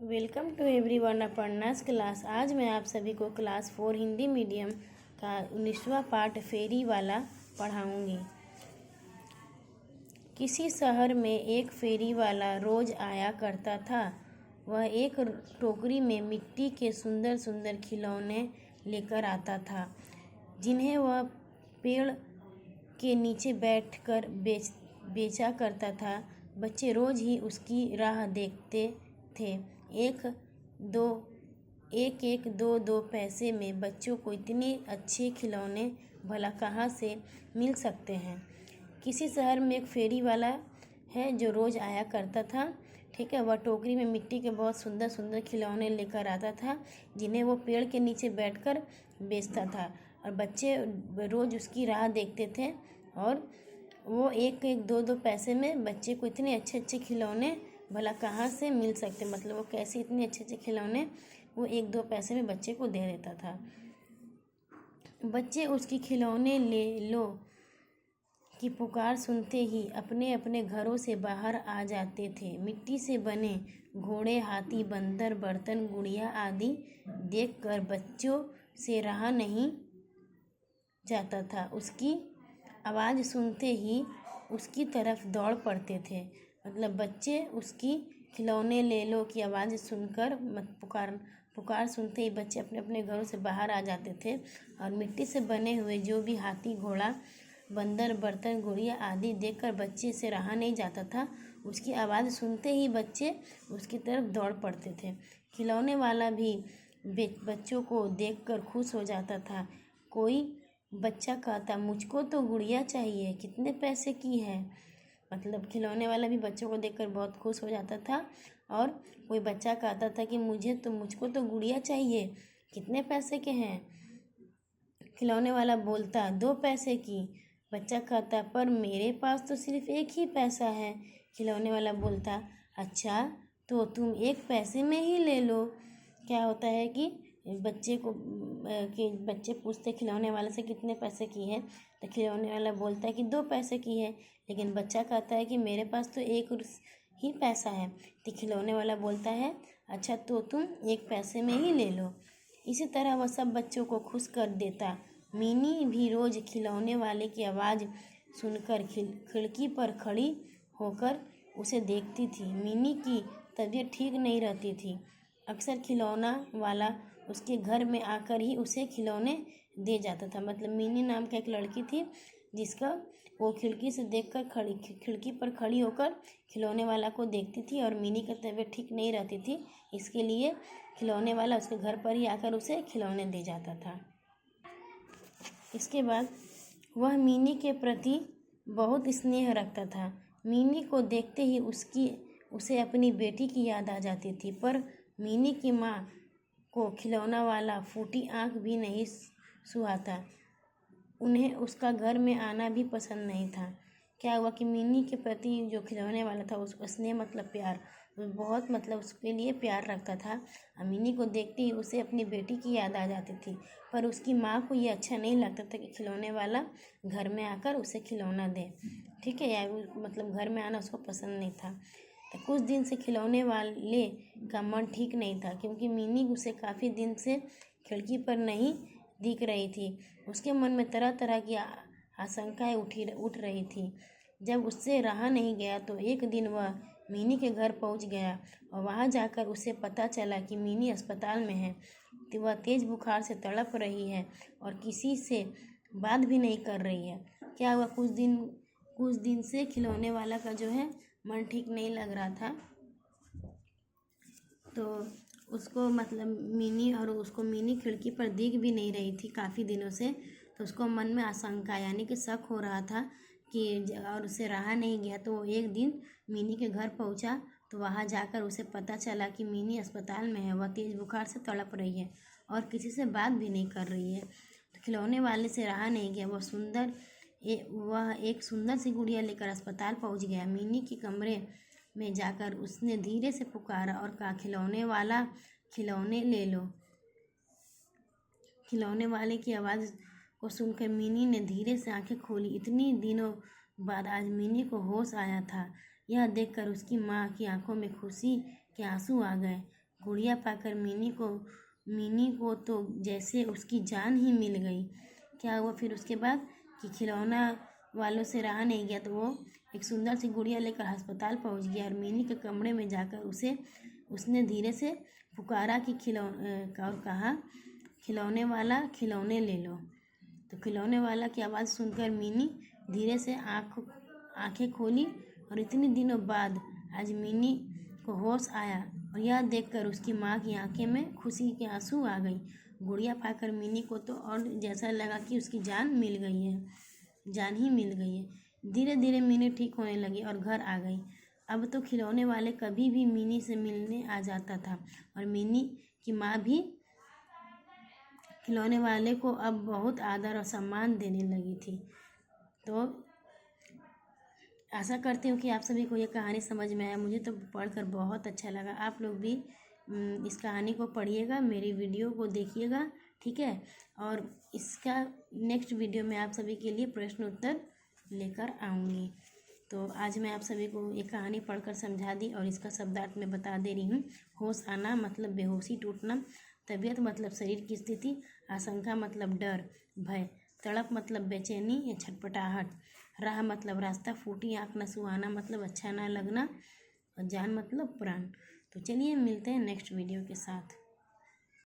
Welcome to everyone Aparna's class. आज मैं आप सभी को क्लास 4 हिंदी मीडियम का 19वां पार्ट फेरी वाला पढ़ाऊंगी। किसी शहर में एक फेरी वाला रोज आया करता था। वह एक टोकरी में मिट्टी के सुंदर सुंदर खिलौने लेकर आता था, जिन्हें वह पेड़ के नीचे बैठकर बेचा करता था। बच्चे रोज ही उसकी राह देखते थे। एक दो पैसे में बच्चों को इतने अच्छे खिलौने भला कहाँ से मिल सकते हैं। किसी शहर में एक फेरी वाला है जो रोज़ आया करता था। ठीक है, वह टोकरी में मिट्टी के बहुत सुंदर सुंदर खिलौने लेकर आता था, जिन्हें वो पेड़ के नीचे बैठकर बेचता था। और बच्चे रोज़ उसकी राह देखते थे और वो एक दो पैसे में बच्चे को इतने अच्छे अच्छे खिलौने भला कहाँ से मिल सकते, मतलब वो कैसे इतने अच्छे अच्छे खिलौने वो 1-2 पैसे में बच्चे को दे देता था। बच्चे उसकी खिलौने ले लो की पुकार सुनते ही अपने अपने घरों से बाहर आ जाते थे। मिट्टी से बने घोड़े, हाथी, बंदर, बर्तन, गुड़िया आदि देखकर बच्चों से रहा नहीं जाता था। उसकी आवाज़ सुनते ही उसकी तरफ दौड़ पड़ते थे। मतलब बच्चे उसकी खिलौने ले लो की आवाज़ सुनकर पुकार सुनते ही बच्चे अपने अपने घरों से बाहर आ जाते थे और मिट्टी से बने हुए जो भी हाथी, घोड़ा, बंदर, बर्तन, गुड़िया आदि देखकर बच्चे से रहा नहीं जाता था। उसकी आवाज़ सुनते ही बच्चे उसकी तरफ दौड़ पड़ते थे। खिलौने वाला भी बच्चों को देखकर खुश हो जाता था। कोई बच्चा कहता, मुझको तो गुड़िया चाहिए, कितने पैसे की है। मतलब खिलौने वाला भी बच्चों को देखकर बहुत खुश हो जाता था। और कोई बच्चा कहता था कि मुझको तो गुड़िया चाहिए, कितने पैसे के हैं। खिलौने वाला बोलता, 2 पैसे की। बच्चा कहता, पर मेरे पास तो सिर्फ 1 ही पैसा है। खिलौने वाला बोलता, अच्छा तो तुम 1 पैसे में ही ले लो। क्या होता है कि बच्चे पूछते खिलौने वाले से कितने पैसे की है, तो खिलौने वाला बोलता है कि 2 पैसे की है। लेकिन बच्चा कहता है कि मेरे पास तो 1 ही पैसा है। तो खिलौने वाला बोलता है, अच्छा तो तुम 1 पैसे में ही ले लो। इसी तरह वह सब बच्चों को खुश कर देता। मिनी भी रोज खिलौने वाले की आवाज़ सुनकर खिड़की पर खड़ी होकर उसे देखती थी। मिनी की तबीयत ठीक नहीं रहती थी। अक्सर खिलौना वाला उसके घर में आकर ही उसे खिलौने दे जाता था। मतलब मिनी नाम का एक लड़की थी जिसका वो खिड़की से देखकर खिड़की पर खड़ी होकर खिलौने वाला को देखती थी। और मिनी की तबीयत ठीक नहीं रहती थी, इसके लिए खिलौने वाला उसके घर पर ही आकर उसे खिलौने दे जाता था। इसके बाद वह मिनी के प्रति बहुत स्नेह रखता था। मिनी को देखते ही उसे अपनी बेटी की याद आ जाती थी। पर मिनी की माँ को खिलौना वाला फूटी आँख भी नहीं सुहाता। उन्हें उसका घर में आना भी पसंद नहीं था। क्या हुआ कि मिनी के प्रति जो खिलौने वाला था उसने मतलब प्यार बहुत मतलब उसके लिए प्यार रखता था। मिनी को देखते ही उसे अपनी बेटी की याद आ जाती थी। पर उसकी माँ को ये अच्छा नहीं लगता था कि खिलौने वाला घर में आकर उसे खिलौना दे। ठीक है, या मतलब घर में आना उसको पसंद नहीं था। तो कुछ दिन से खिलौने वाले का मन ठीक नहीं था, क्योंकि मिनी उसे काफ़ी दिन से खिड़की पर नहीं दिख रही थी। उसके मन में तरह तरह की आशंकाएं उठ रही थी। जब उससे रहा नहीं गया तो एक दिन वह मिनी के घर पहुंच गया और वहां जाकर उसे पता चला कि मिनी अस्पताल में है। तो वह तेज बुखार से तड़प रही है और किसी से बात भी नहीं कर रही है। क्या हुआ, कुछ दिन से खिलौने वाला का जो है मन ठीक नहीं लग रहा था। तो उसको मतलब मिनी खिड़की पर दिख भी नहीं रही थी काफ़ी दिनों से। तो उसको मन में आशंका यानी कि शक हो रहा था कि और उसे रहा नहीं गया। तो वो एक दिन मिनी के घर पहुंचा तो वहां जाकर उसे पता चला कि मिनी अस्पताल में है। वह तेज बुखार से तड़प रही है और किसी से बात भी नहीं कर रही है। तो खिलौने वाले से रहा नहीं गया। वह एक सुंदर सी गुड़िया लेकर अस्पताल पहुंच गया। मिनी के कमरे में जाकर उसने धीरे से पुकारा और कहा, खिलौने वाला, खिलौने ले लो। खिलौने वाले की आवाज़ को सुनकर मिनी ने धीरे से आंखें खोली। इतनी दिनों बाद आज मिनी को होश आया था। यह देखकर उसकी माँ की आंखों में खुशी के आंसू आ गए। गुड़िया पाकर मिनी को तो जैसे उसकी जान ही मिल गई। क्या हुआ फिर उसके बाद कि खिलौना वालों से रहा नहीं गया, तो वो एक सुंदर सी गुड़िया लेकर अस्पताल पहुंच गया और मिनी के कमरे में जाकर उसने धीरे से पुकारा कि और कहा, खिलौने वाला खिलौने ले लो। तो खिलौने वाला की आवाज़ सुनकर मिनी धीरे से आंखें खोली और इतने दिनों बाद आज मिनी को होश आया और यह देखकर उसकी माँ की आंखें में खुशी के आंसू आ गई। गुड़िया पाकर मिनी को तो और जैसा लगा कि उसकी जान ही मिल गई है। धीरे धीरे मिनी ठीक होने लगी और घर आ गई। अब तो खिलौने वाले कभी भी मिनी से मिलने आ जाता था और मिनी की माँ भी खिलौने वाले को अब बहुत आदर और सम्मान देने लगी थी। तो आशा करती हूँ कि आप सभी को ये कहानी समझ में आया। मुझे तो पढ़कर बहुत अच्छा लगा। आप लोग भी इस कहानी को पढ़िएगा, मेरी वीडियो को देखिएगा, ठीक है। और इसका नेक्स्ट वीडियो में आप सभी के लिए प्रश्न उत्तर लेकर आऊँगी। तो आज मैं आप सभी को ये कहानी पढ़कर समझा दी और इसका शब्दार्थ मैं बता दे रही हूँ। होश आना मतलब बेहोशी टूटना, तबीयत मतलब शरीर की स्थिति, आशंका मतलब डर भय, तड़प मतलब बेचैनी या छटपटाहट, राह मतलब रास्ता, फूटी आँख न सुहाना मतलब अच्छा ना लगना और जान मतलब प्राण। तो चलिए मिलते हैं नेक्स्ट वीडियो के साथ।